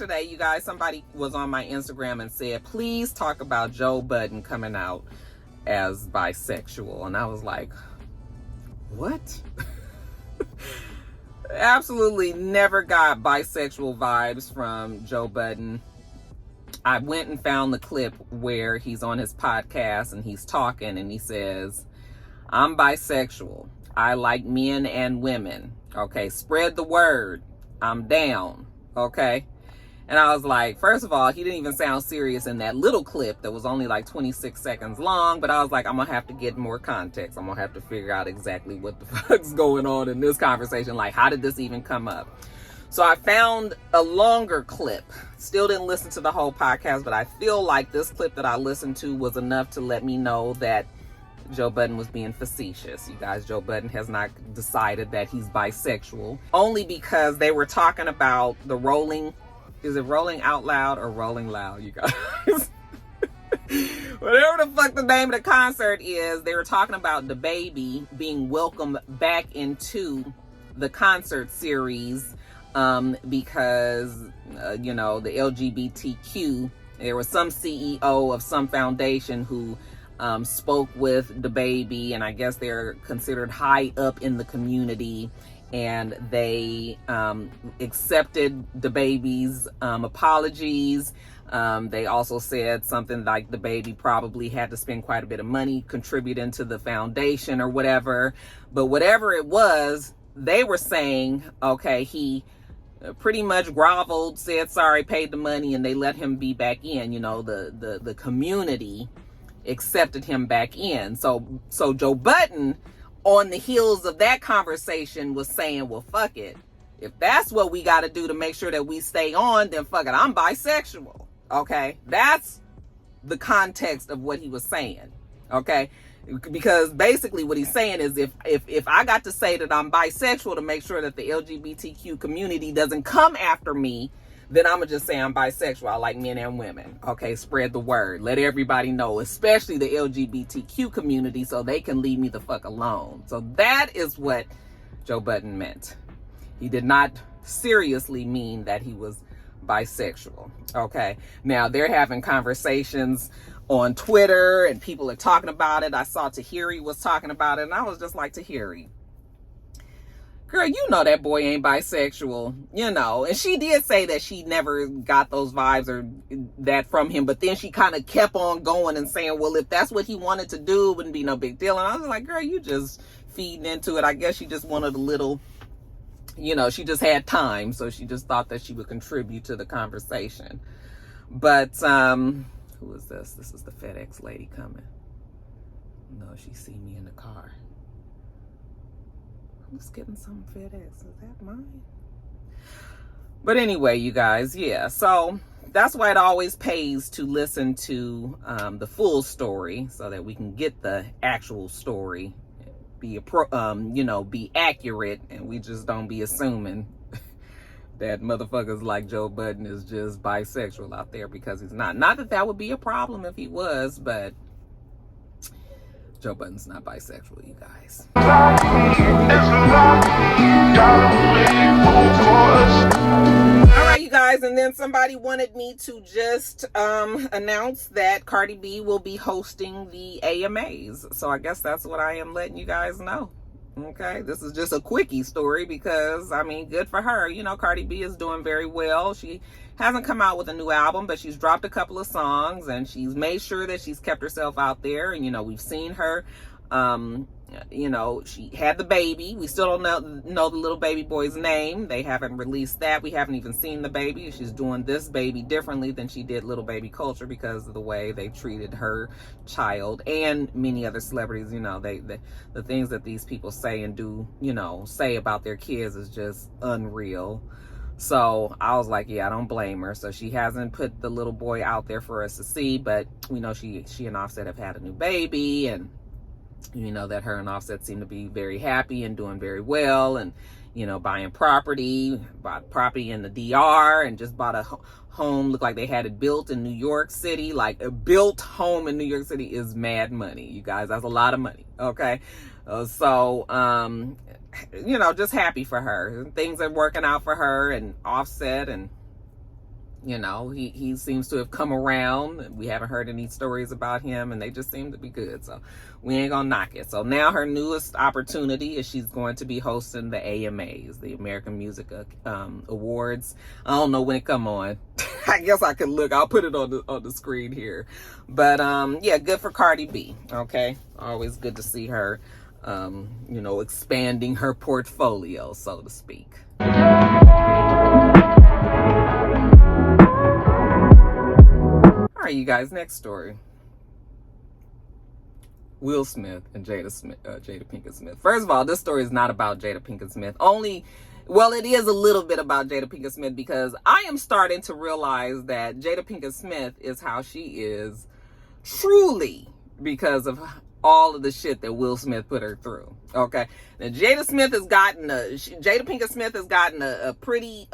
yesterday, you guys, somebody was on my Instagram and said, please talk about JoeBudden coming out as bisexual. And I was like, what? Absolutely never got bisexual vibes from JoeBudden. I went and found the clip where he's on his podcast and he's talking and he says, I'm bisexual. I like men and women. Okay, spread the word. I'm down. Okay. And I was like, first of all, he didn't even sound serious in that little clip that was only like 26 seconds long. But I was like, I'm going to have to get more context. I'm going to have to figure out exactly what the fuck's going on in this conversation. Like, how did this even come up? So I found a longer clip. Still didn't listen to the whole podcast, but I feel like this clip that I listened to was enough to let me know that JoeBudden was being facetious. You guys, JoeBudden has not decided that he's bisexual. Only because they were talking about the rolling... Is it Rolling Out Loud or Rolling Loud, you guys? Whatever the fuck the name of the concert is, they were talking about DaBaby being welcomed back into the concert series because, you know, the LGBTQ, there was some CEO of some foundation who spoke with DaBaby, and I guess they're considered high up in the community. And they accepted DaBaby's apologies. They also said something like DaBaby probably had to spend quite a bit of money contributing to the foundation or whatever. But whatever it was, they were saying, okay, he pretty much groveled, said sorry, paid the money, and they let him be back in. You know, the community accepted him back in. So JoeBudden, on the heels of that conversation, was saying, well, fuck it. If that's what we got to do to make sure that we stay on, then fuck it, I'm bisexual. Okay? That's the context of what he was saying. Okay? Because basically what he's saying is if I got to say that I'm bisexual to make sure that the LGBTQ community doesn't come after me, then I'm going to just say I'm bisexual. I like men and women. Okay, spread the word. Let everybody know, especially the LGBTQ community, so they can leave me the fuck alone. So that is what JoeBudden meant. He did not seriously mean that he was bisexual. Okay, now they're having conversations on Twitter and people are talking about it. I saw Tahiri was talking about it, and I was just like, Tahiri, girl, you know that boy ain't bisexual, you know. And she did say that she never got those vibes or that from him. But then she kind of kept on going and saying, well, if that's what he wanted to do, it wouldn't be no big deal. And I was like, girl, you just feeding into it. I guess she just wanted a little, you know, she just had time. So she just thought that she would contribute to the conversation. But who is this? This is the FedEx lady coming. No, she see me in the car. I'm just getting some FedEx. Is that mine? But anyway, you guys, yeah. So that's why it always pays to listen to the full story so that we can get the actual story, be accurate, and we just don't be assuming that motherfuckers like JoeBudden is just bisexual out there, because he's not. Not that that would be a problem if he was, but JoeBudden's not bisexual, you guys. All right, you guys, and then somebody wanted me to just announce that Cardi B will be hosting the AMAs. So I guess that's what I am letting you guys know. Okay, this is just a quickie story because, I mean, good for her. You know, Cardi B is doing very well. She hasn't come out with a new album, but she's dropped a couple of songs and she's made sure that she's kept herself out there. And, you know, we've seen her, you know, she had the baby. We still don't know the little baby boy's name. They haven't released that. We haven't even seen the baby. She's doing this baby differently than she did Little Baby Culture because of the way they treated her child and many other celebrities. You know, the things that these people say and do, you know, say about their kids is just unreal. So I was like, yeah, I don't blame her. So she hasn't put the little boy out there for us to see, but we know she and Offset have had a new baby, and you know that her and Offset seem to be very happy and doing very well, and you know, bought property in the DR, and just bought a home. Looked like they had it built in New York City. Like, a built home in New York City is mad money, you guys. That's a lot of money. Okay, you know, just happy for her. Things are working out for her and Offset, and You know, he seems to have come around. We haven't heard any stories about him, and they just seem to be good. So we ain't gonna knock it. So now her newest opportunity is she's going to be hosting the AMAs, the American Music Awards. I don't know when it come on. I guess I could look. I'll put it on the screen here. But yeah, good for Cardi B. Okay, always good to see her, you know, expanding her portfolio, so to speak. All right, you guys, next story. Will Smith and Jada Pinkett Smith. First of all, this story is not about Jada Pinkett Smith. Well, it is a little bit about Jada Pinkett Smith, because I am starting to realize that Jada Pinkett Smith is how she is truly because of all of the shit that Will Smith put her through. Okay, now Jada Pinkett Smith has gotten a pretty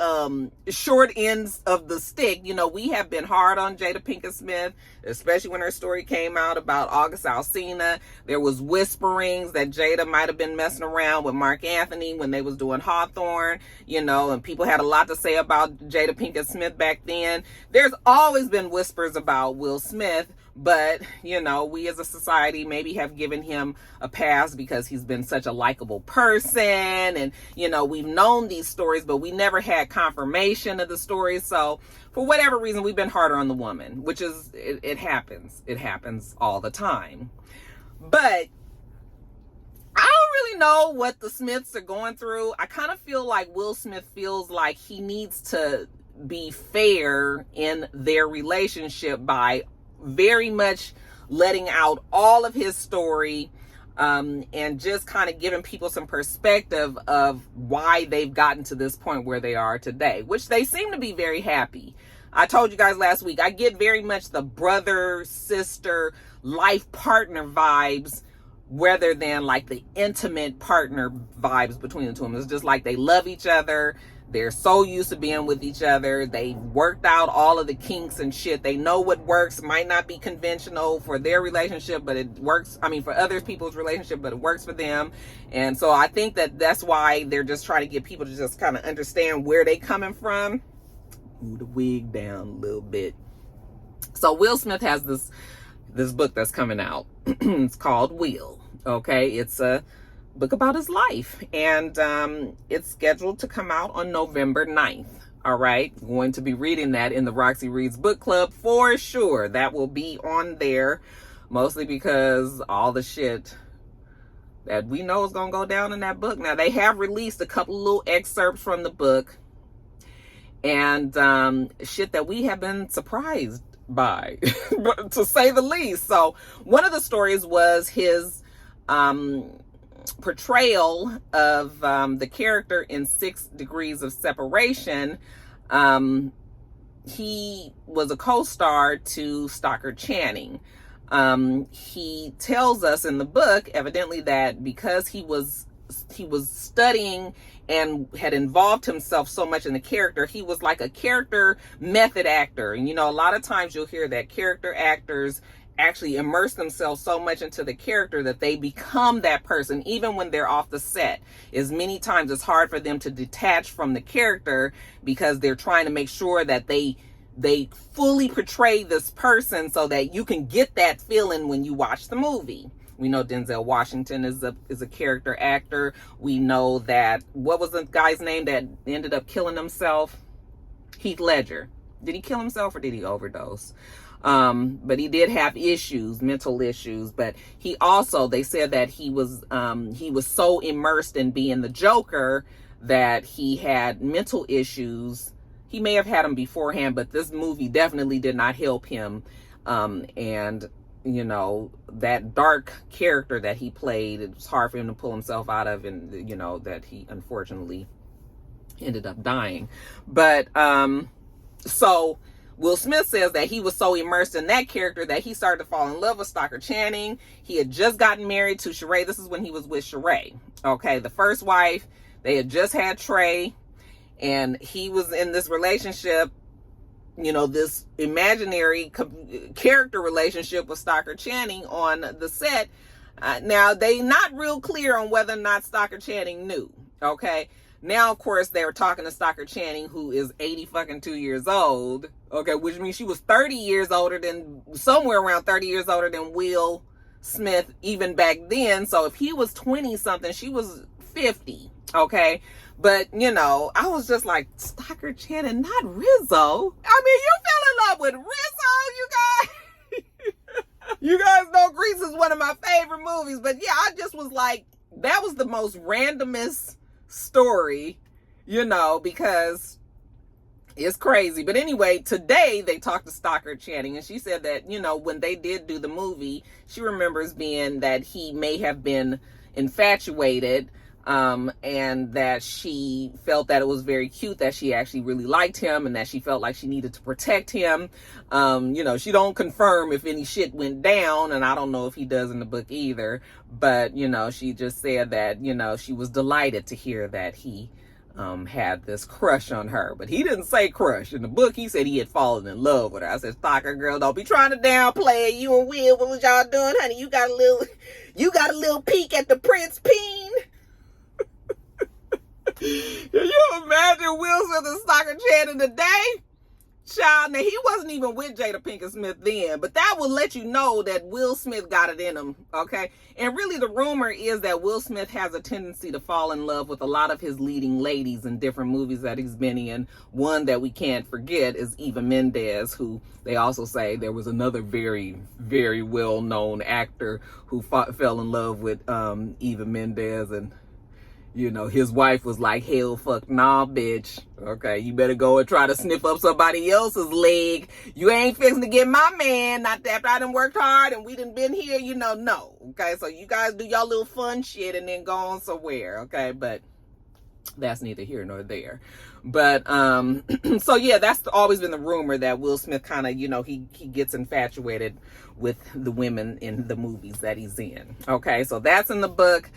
short ends of the stick. You know, we have been hard on Jada Pinkett Smith, especially when her story came out about August Alsina. There was whisperings that Jada might have been messing around with Mark Anthony when they was doing Hawthorne, you know, and people had a lot to say about Jada Pinkett Smith back then. There's always been whispers about Will Smith, but, you know, we as a society maybe have given him a pass because he's been such a likable person. And, you know, we've known these stories, but we never had confirmation of the stories. So for whatever reason, we've been harder on the woman, which is, it happens. It happens all the time. But I don't really know what the Smiths are going through. I kind of feel like Will Smith feels like he needs to be fair in their relationship by very much letting out all of his story, and just kind of giving people some perspective of why they've gotten to this point where they are today, which they seem to be very happy. I told you guys last week, I get very much the brother, sister, life partner vibes rather than like the intimate partner vibes between the two of them. It's just like they love each other. They're so used to being with each other. They worked out all of the kinks and shit. They know what works. Might not be conventional for their relationship, but it works. I mean, for other people's relationship, but it works for them. And so I think that that's why they're just trying to get people to just kind of understand where they coming from. Ooh, the wig down a little bit. So Will Smith has this book that's coming out. It's called Will. Okay, it's a book about his life, and it's scheduled to come out on November 9th. All right, going to be reading that in the Roxy Reads book club for sure. That will be on there, mostly because all the shit that we know is gonna go down in that book. Now, they have released a couple little excerpts from the book, and shit that we have been surprised by, to say the least. So one of the stories was his portrayal of the character in 6 Degrees of Separation. He was a co-star to Stockard Channing. He tells us in the book, evidently, that because he was studying and had involved himself so much in the character, he was like a character method actor. And, you know, a lot of times you'll hear that character actors actually immerse themselves so much into the character that they become that person, even when they're off the set. As many times it's hard for them to detach from the character because they're trying to make sure that they fully portray this person so that you can get that feeling when you watch the movie. We know Denzel Washington is a character actor. We know that, what was the guy's name that ended up killing himself? Heath Ledger. Did he kill himself or did he overdose? But he did have issues, mental issues. But he also, they said that he was so immersed in being the Joker that he had mental issues. He may have had them beforehand, but this movie definitely did not help him. And, you know, that dark character that he played, it was hard for him to pull himself out of, and, you know, that he unfortunately ended up dying. But, so Will Smith says that he was so immersed in that character that he started to fall in love with Stockard Channing. He had just gotten married to Sheree. This is when he was with Sheree. Okay, the first wife. They had just had Trey, and he was in this relationship, you know, this imaginary character relationship with Stockard Channing on the set. Now, they not real clear on whether or not Stockard Channing knew. Okay. Now, of course, they were talking to Stockard Channing, who is 82 years old. Okay, which means she was 30 years older than, somewhere around 30 years older than Will Smith even back then. So if he was 20 something, she was 50. Okay. But, you know, I was just like, Stockard Channing, not Rizzo. I mean, you fell in love with Rizzo, you guys. You guys know Grease is one of my favorite movies. But yeah, I just was like, that was the most randomest story, you know, because it's crazy. But anyway, today they talked to Stockard Channing, and she said that, you know, when they did do the movie, she remembers being that he may have been infatuated, and that she felt that it was very cute, that she actually really liked him, and that she felt like she needed to protect him. You know, she don't confirm if any shit went down, and I don't know if he does in the book either, but, you know, she just said that, you know, she was delighted to hear that he had this crush on her. But he didn't say crush. In the book, he said he had fallen in love with her. I said, Stockard, girl, don't be trying to downplay it. You and Will, what was y'all doing, honey? You got a little peek at the Prince Peen. Can you imagine Will Smith and Stockard Channing today? Child, now he wasn't even with Jada Pinkett Smith then, but that will let you know that Will Smith got it in him, okay? And really the rumor is that Will Smith has a tendency to fall in love with a lot of his leading ladies in different movies that he's been in. One that we can't forget is Eva Mendes, who they also say there was another very, very well-known actor who fell in love with Eva Mendes, and you know, his wife was like, hell, fuck, nah, bitch. Okay, you better go and try to sniff up somebody else's leg. You ain't fixing to get my man. Not after I done worked hard and we done been here, you know, no. Okay, so you guys do y'all little fun shit and then go on somewhere, okay? But that's neither here nor there. But, so yeah, that's always been the rumor that Will Smith kind of, you know, he gets infatuated with the women in the movies that he's in. Okay, so that's in the book.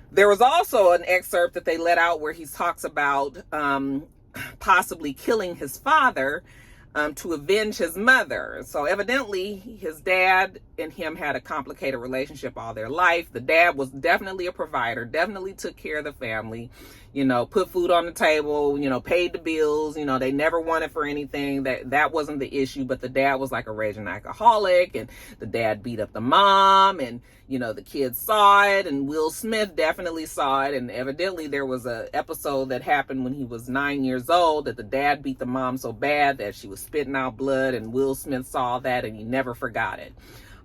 There was also an excerpt that they let out where he talks about possibly killing his father to avenge his mother. So evidently his dad and him had a complicated relationship all their life. The dad was definitely a provider, definitely took care of the family, you know, put food on the table, you know, paid the bills, you know, they never wanted for anything. That wasn't the issue, but the dad was like a raging alcoholic, and the dad beat up the mom, and, you know, the kids saw it, and Will Smith definitely saw it. And evidently there was a episode that happened when he was 9 years old that the dad beat the mom so bad that she was spitting out blood, and Will Smith saw that and he never forgot it.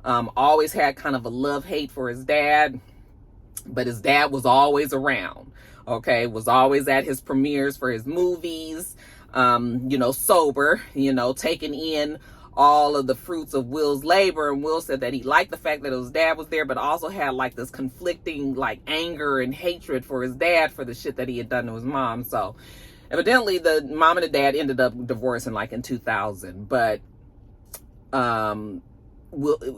Always had kind of a love-hate for his dad, but his dad was always around, okay, was always at his premieres for his movies, you know, sober, you know, taking in all of the fruits of Will's labor. And Will said that he liked the fact that his dad was there, but also had like this conflicting like anger and hatred for his dad for the shit that he had done to his mom. So evidently the mom and the dad ended up divorcing like in 2000, but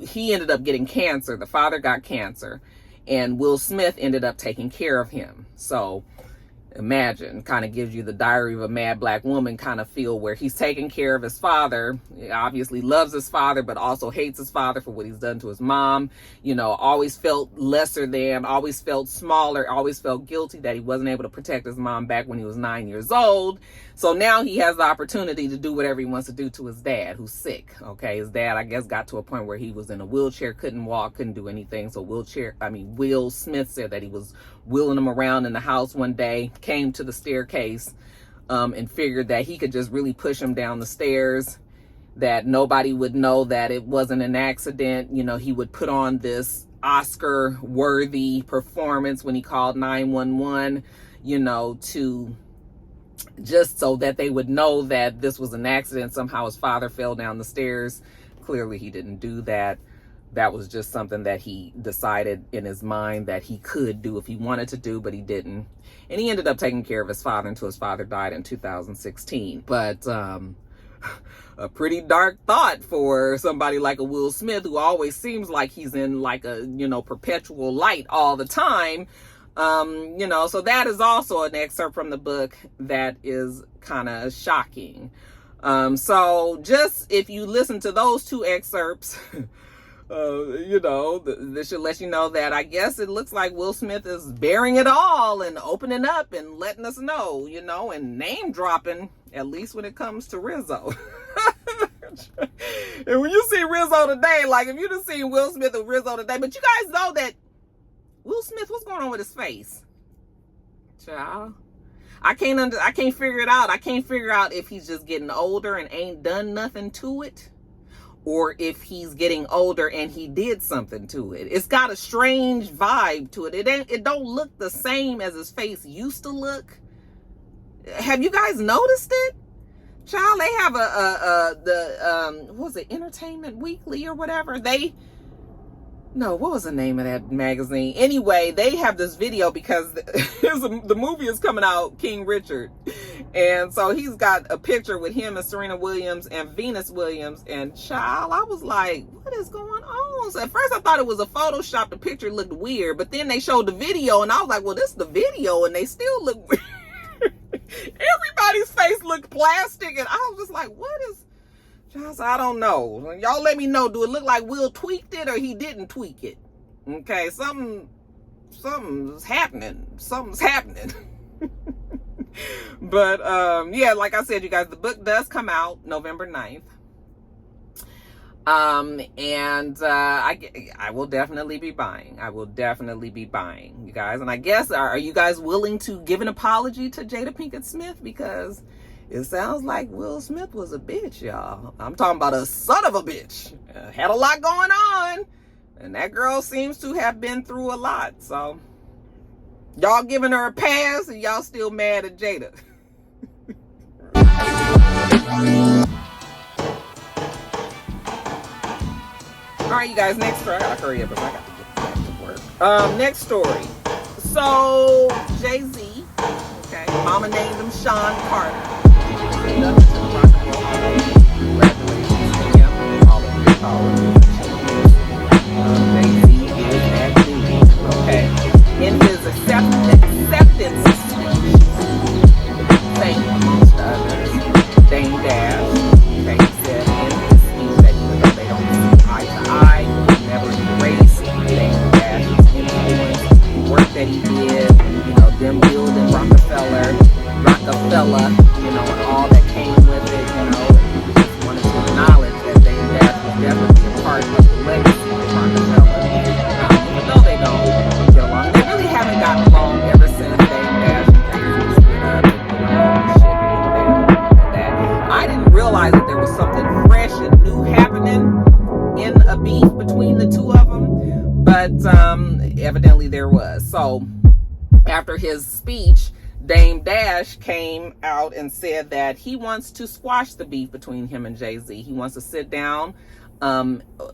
he ended up getting cancer. The father got cancer, and Will Smith ended up taking care of him. So imagine, kind of gives you the Diary of a Mad Black Woman kind of feel, where he's taking care of his father. He obviously loves his father, but also hates his father for what he's done to his mom. You know, always felt lesser than, always felt smaller, always felt guilty that he wasn't able to protect his mom back when he was 9 years old. So now he has the opportunity to do whatever he wants to do to his dad, who's sick. Okay, his dad, I guess, got to a point where he was in a wheelchair, couldn't walk, couldn't do anything. So Will Smith said that he was wheeling him around in the house one day, came to the staircase, and figured that he could just really push him down the stairs, that nobody would know that it wasn't an accident. You know, he would put on this Oscar-worthy performance when he called 911, you know, to just so that they would know that this was an accident. Somehow his father fell down the stairs. Clearly he didn't do that. That was just something that he decided in his mind that he could do if he wanted to do, but he didn't. And he ended up taking care of his father until his father died in 2016. But a pretty dark thought for somebody like a Will Smith, who always seems like he's in like a, you know, perpetual light all the time. You know, so that is also an excerpt from the book that is kind of shocking. So just if you listen to those two excerpts, You know, this should let you know that I guess it looks like Will Smith is bearing it all and opening up and letting us know, you know, and name dropping, at least when it comes to Rizzo. And when you see Rizzo today, like if you just seen Will Smith and Rizzo today, but you guys know that Will Smith, what's going on with his face? Child. I can't figure it out. I can't figure out if he's just getting older and ain't done nothing to it, or if he's getting older and he did something to it. It's got a strange vibe to it. It don't look the same as his face used to look. Have you guys noticed it? Child, they have what was it, Entertainment Weekly or whatever? What was the name of that magazine? Anyway, they have this video because the movie is coming out, King Richard. And so he's got a picture with him and Serena Williams and Venus Williams. And child, I was like, what is going on? So at first I thought it was a Photoshop. The picture looked weird. But then they showed the video and I was like, well, this is the video. And they still look weird. Everybody's face looked plastic. And I was just like, what is... I don't know. Y'all let me know. Do it look like Will tweaked it or he didn't tweak it? Okay, something's happening. Something's happening. But yeah, like I said, you guys, the book does come out November 9th. And I will definitely be buying. I will definitely be buying, you guys. And I guess, are you guys willing to give an apology to Jada Pinkett Smith? Because it sounds like Will Smith was a bitch, y'all. I'm talking about a son of a bitch. Had a lot going on. And that girl seems to have been through a lot. So, y'all giving her a pass and y'all still mad at Jada. All right, you guys, next story. I gotta hurry up because I got to get back to work. Next story. So, Jay-Z, okay, mama named him Sean Carter. Congratulations to him. All of his followers. Jay-Z is that dude, okay? In his acceptance speech, saying, amongst others, Dame Dash, okay, he said in his speech that even though they don't see eye to eye, he never erased Dame Dash's influence, work that he did, you know, them building Rockefeller, you know, and all that came with it, you know, and he just wanted to acknowledge that Dame Dash was definitely a part of the legacy of Rockefeller. Even though they don't get along, they really haven't gotten along ever since Dame Dash and Jay-Z split up and, you know, all the shit and that. I didn't realize that there was something fresh and new happening in a beef between the two of them, but evidently there was. So after his speech, Dame Dash came out and said that he wants to squash the beef between him and Jay-Z. He wants to sit down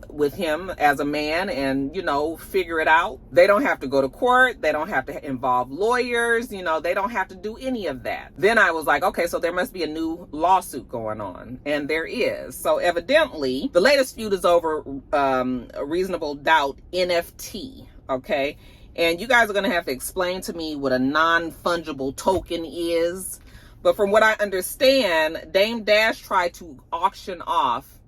with him as a man and, you know, figure it out. They don't have to go to court. They don't have to involve lawyers. You know, they don't have to do any of that. Then I was like, okay, so there must be a new lawsuit going on. And there is. So evidently, the latest feud is over a Reasonable Doubt NFT, okay? And you guys are going to have to explain to me what a non-fungible token is. But from what I understand, Dame Dash tried to auction off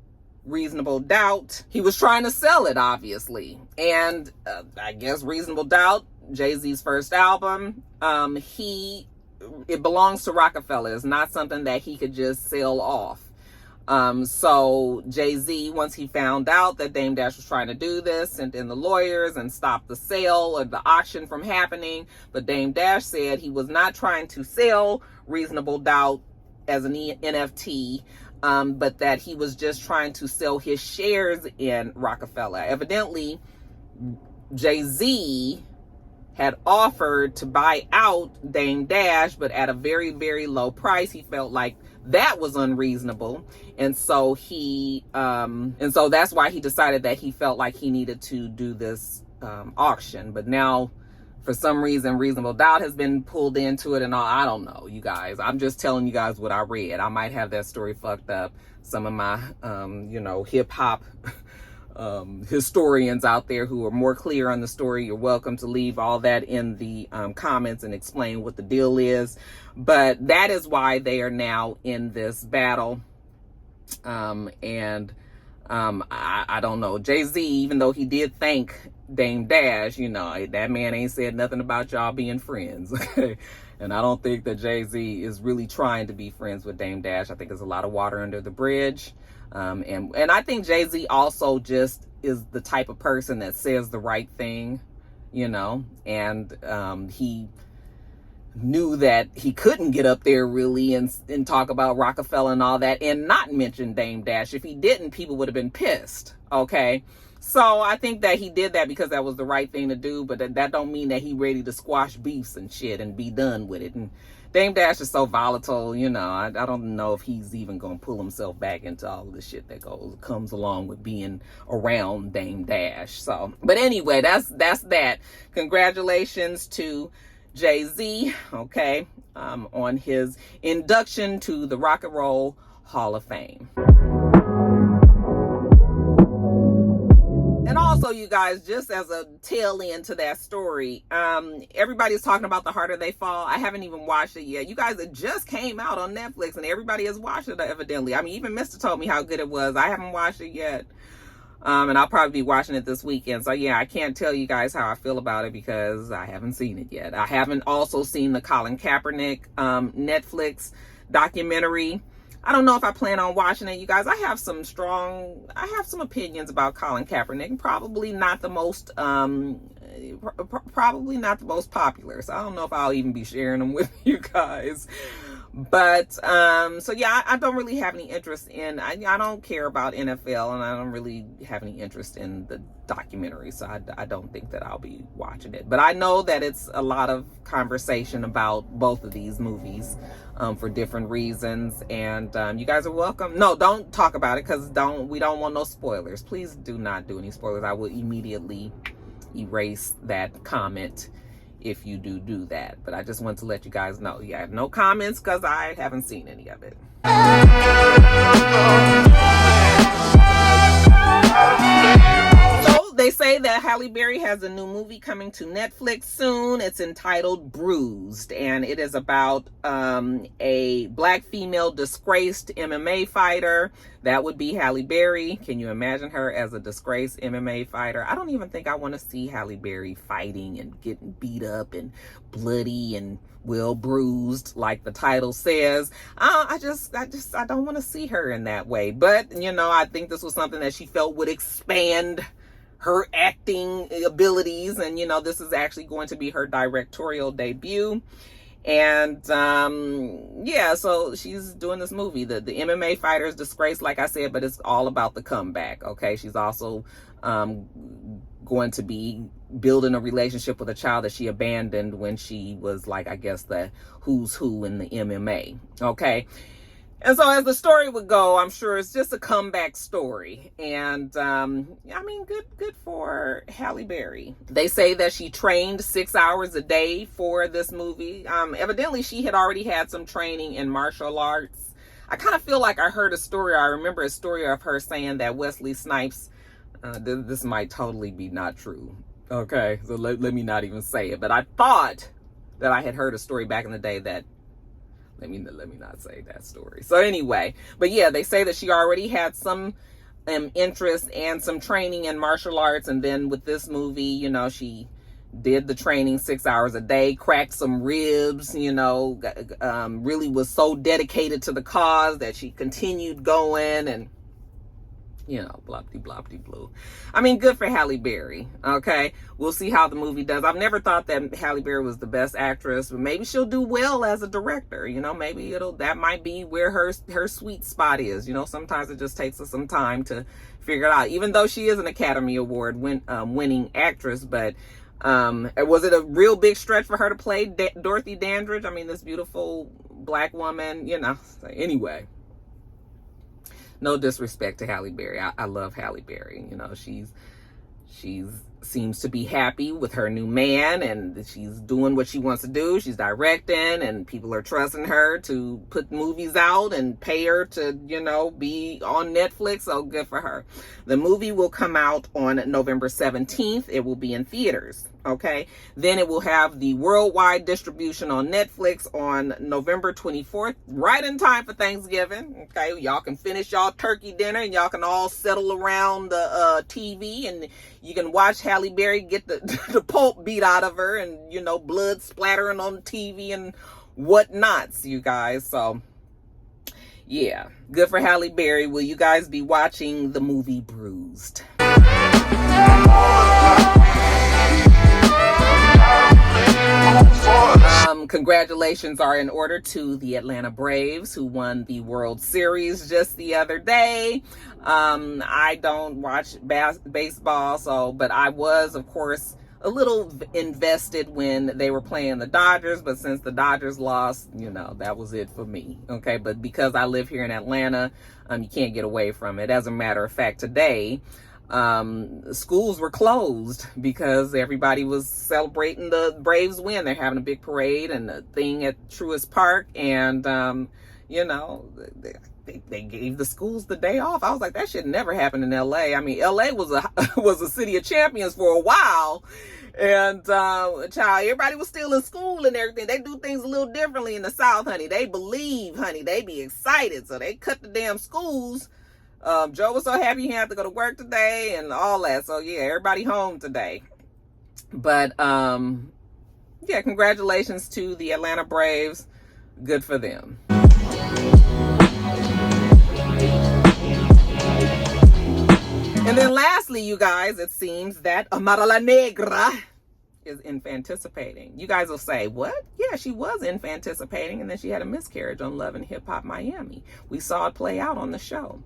Reasonable Doubt. He was trying to sell it, obviously. And I guess Reasonable Doubt, Jay-Z's first album, it belongs to Rockefeller. It's not something that he could just sell off. So Jay-Z, once he found out that Dame Dash was trying to do this, sent in the lawyers and stopped the sale or the auction from happening. But Dame Dash said he was not trying to sell Reasonable Doubt as an NFT, but that he was just trying to sell his shares in Rockefeller. Evidently, Jay-Z had offered to buy out Dame Dash, but at a very, very low price. He felt like that was unreasonable. And so that's why he decided that he felt like he needed to do this auction. But now, for some reason, Reasonable Doubt has been pulled into it and all. I don't know, you guys. I'm just telling you guys what I read. I might have that story fucked up. Some of my, hip hop historians out there who are more clear on the story, you're welcome to leave all that in the comments and explain what the deal is. But that is why they are now in this battle. I don't know. Jay-Z, even though he did thank Dame Dash, you know, that man ain't said nothing about y'all being friends. Okay. And I don't think that Jay-Z is really trying to be friends with Dame Dash. I think there's a lot of water under the bridge. And I think Jay-Z also just is the type of person that says the right thing, you know, and he knew that he couldn't get up there really and talk about Rockefeller and all that and not mention Dame Dash. If he didn't, people would have been pissed. Okay. So I think that he did that because that was the right thing to do, but that don't mean that he ready to squash beefs and shit and be done with it. And Dame Dash is so volatile, you know, I don't know if he's even going to pull himself back into all of the shit that comes along with being around Dame Dash. So, but anyway, that's that. Congratulations to Jay-Z, okay, on his induction to the Rock and Roll Hall of Fame. And also, you guys, just as a tail end to that story, everybody's talking about The Harder They Fall. I haven't even watched it yet. You guys, it just came out on Netflix and everybody has watched it evidently. I mean, even Mr. told me how good it was. I haven't watched it yet. And I'll probably be watching it this weekend. So yeah, I can't tell you guys how I feel about it because I haven't seen it yet. I haven't also seen the Colin Kaepernick Netflix documentary. I don't know if I plan on watching it, you guys. I have some opinions about Colin Kaepernick. Probably not the most popular. So I don't know if I'll even be sharing them with you guys. But so yeah, I don't really have any interest in, I don't care about NFL and I don't really have any interest in the documentary, so I don't think that I'll be watching it. But I know that it's a lot of conversation about both of these movies for different reasons, and you guys are welcome. No, don't talk about it because we don't want no spoilers. Please do not do any spoilers. I will immediately erase that comment if you do that. But I just want to let you guys know, yeah, I have no comments because I haven't seen any of it. So they say that Halle Berry has a new movie coming to Netflix soon. It's entitled Bruised, and it is about a black female disgraced MMA fighter. That would be Halle Berry. Can you imagine her as a disgraced MMA fighter? I don't even think I want to see Halle Berry fighting and getting beat up and bloody and well bruised like the title says. I don't want to see her in that way. But, you know, I think this was something that she felt would expand her acting abilities. And, you know, this is actually going to be her directorial debut. And yeah, so she's doing this movie. The MMA fighter is disgraced, like I said, but it's all about the comeback. Okay, she's also going to be building a relationship with a child that she abandoned when she was, like, I guess the who's who in the MMA. Okay. And so as the story would go, I'm sure it's just a comeback story. And I mean, good for Halle Berry. They say that she trained 6 hours a day for this movie. Evidently, she had already had some training in martial arts. I kind of feel like I heard a story. I remember a story of her saying that Wesley Snipes, this might totally be not true. Okay, so let me not even say it. But I thought that I had heard a story back in the day that, let me not say that story. So anyway, but yeah, they say that she already had some interest and some training in martial arts. And then with this movie, you know, she did the training 6 hours a day, cracked some ribs, you know, really was so dedicated to the cause that she continued going and, you know, blop-de-blop-de-blue. I mean, good for Halle Berry, okay? We'll see how the movie does. I've never thought that Halle Berry was the best actress, but maybe she'll do well as a director, you know? Maybe that might be where her sweet spot is, you know? Sometimes it just takes us some time to figure it out, even though she is an Academy Award winning actress. But was it a real big stretch for her to play Dorothy Dandridge? I mean, this beautiful black woman, you know? So anyway. No disrespect to Halle Berry. I love Halle Berry. You know, she's seems to be happy with her new man, and she's doing what she wants to do. She's directing, and people are trusting her to put movies out and pay her to, be on Netflix. So good for her. The movie will come out on November 17th. It will be in theaters. Okay. Then it will have the worldwide distribution on Netflix on November 24th, right in time for Thanksgiving. Okay. Y'all can finish y'all turkey dinner and y'all can all settle around the TV, and you can watch Halle Berry get the pulp beat out of her, and, blood splattering on TV and whatnots, you guys. So yeah, good for Halle Berry. Will you guys be watching the movie Bruised? Congratulations are in order to the Atlanta Braves, who won the World Series just the other day. I don't watch baseball, but I was, of course, a little invested when they were playing the Dodgers, but since the Dodgers lost, that was it for me. Okay, but because I live here in Atlanta, you can't get away from it. As a matter of fact, today, schools were closed because everybody was celebrating the Braves win. They're having a big parade and a thing at Truist Park, and they gave the schools the day off. I was like, that should never happen in LA. I mean, LA was a city of champions for a while, and everybody was still in school and everything. They do things a little differently in the South, honey. They believe, honey. They be excited, so they cut the damn schools. Joe was so happy he had to go to work today and all that. So yeah, everybody home today. But yeah, congratulations to the Atlanta Braves. Good for them. And then lastly, you guys, it seems that Amara La Negra is infanticipating. You guys will say, what? Yeah, she was infanticipating, and then she had a miscarriage on Love and Hip Hop Miami. We saw it play out on the show.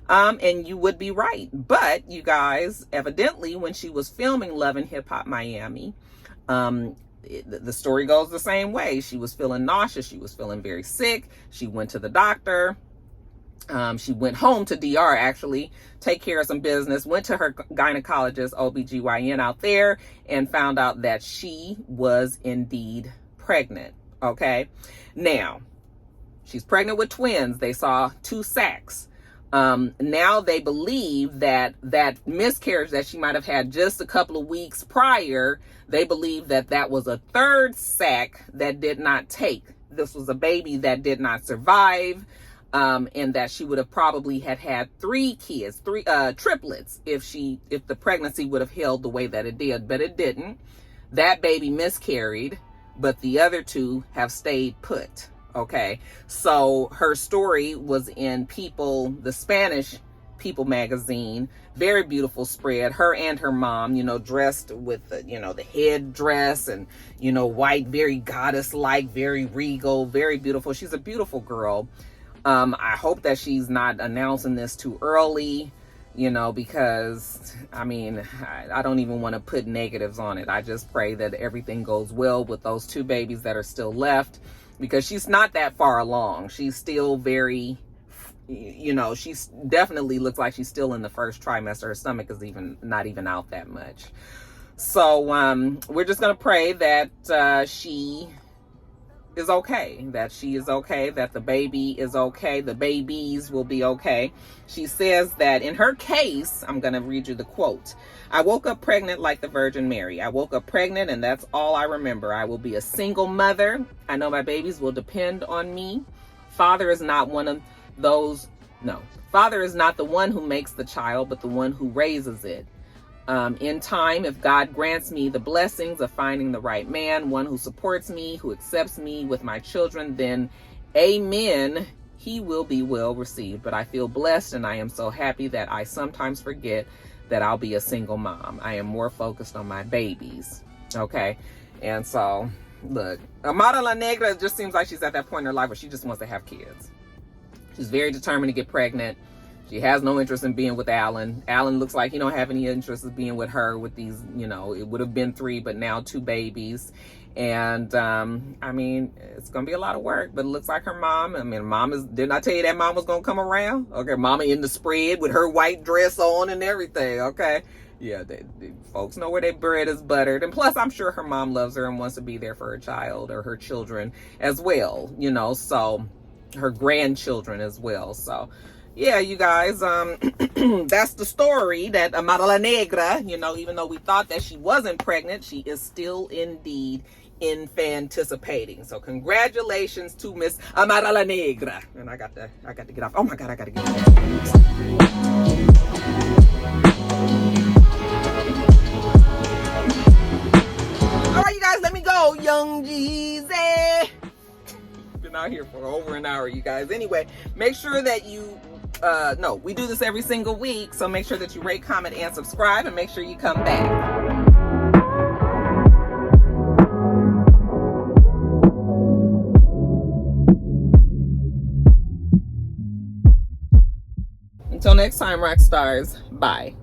And you would be right. But you guys, evidently, when she was filming Love and Hip Hop Miami, the story goes the same way. She was feeling nauseous. She was feeling very sick. She went to the doctor. She went home to DR, actually, take care of some business, went to her gynecologist, OBGYN out there, and found out that she was indeed pregnant. Okay. Now, she's pregnant with twins. They saw 2 sacs. Now they believe that miscarriage that she might have had just a couple of weeks prior, they believe that was a 3rd sac that did not take. This was a baby that did not survive. And that she would have probably had 3 kids, 3 triplets, if the pregnancy would have held the way that it did, but it didn't. That baby miscarried, but the other 2 have stayed put. Okay, so her story was in People, the Spanish People magazine. Very beautiful spread. Her and her mom, dressed with the head dress and white, very goddess-like, very regal, very beautiful. She's a beautiful girl. I hope that she's not announcing this too early, because I don't even want to put negatives on it. I just pray that everything goes well with those 2 babies that are still left, because she's not that far along. She's still very, she's definitely looks like she's still in the 1st trimester. Her stomach is not even out that much. So, we're just going to pray that, she is okay, that she is okay, that the baby is okay, the babies will be okay. She says that in her case, I'm going to read you the quote. I woke up pregnant like the Virgin Mary. I woke up pregnant, and that's all I remember. I will be a single mother. I know my babies will depend on me. Father is not one of those. No, Father is not the one who makes the child, but the one who raises it. In time, if God grants me the blessings of finding the right man, one who supports me, who accepts me with my children, then amen, he will be well received. But I feel blessed, and I am so happy that I sometimes forget that I'll be a single mom. I am more focused on my babies. Okay. And so, look, Amara La Negra just seems like she's at that point in her life where she just wants to have kids. She's very determined to get pregnant. She has no interest in being with Alan. Alan looks like he don't have any interest in being with her with these, it would have been 3, but now 2 babies. And, it's going to be a lot of work, but it looks like her mom, didn't I tell you that mom was going to come around? Okay, mama in the spread with her white dress on and everything, okay? Yeah, folks know where their bread is buttered. And plus, I'm sure her mom loves her and wants to be there for her child or her children as well, you know, so her grandchildren as well. So yeah, you guys, that's the story that Amara La Negra, you know, even though we thought that she wasn't pregnant, she is still indeed infanticipating. So congratulations to Miss Amara La Negra. And I got to get off. Oh my God, I got to get off. All right, you guys, let me go. Young Jeezy. Been out here for over an hour, you guys. Anyway, make sure that you no, we do this every single week, so make sure that you rate, comment, and subscribe, and make sure you come back. Until next time, rock stars, bye.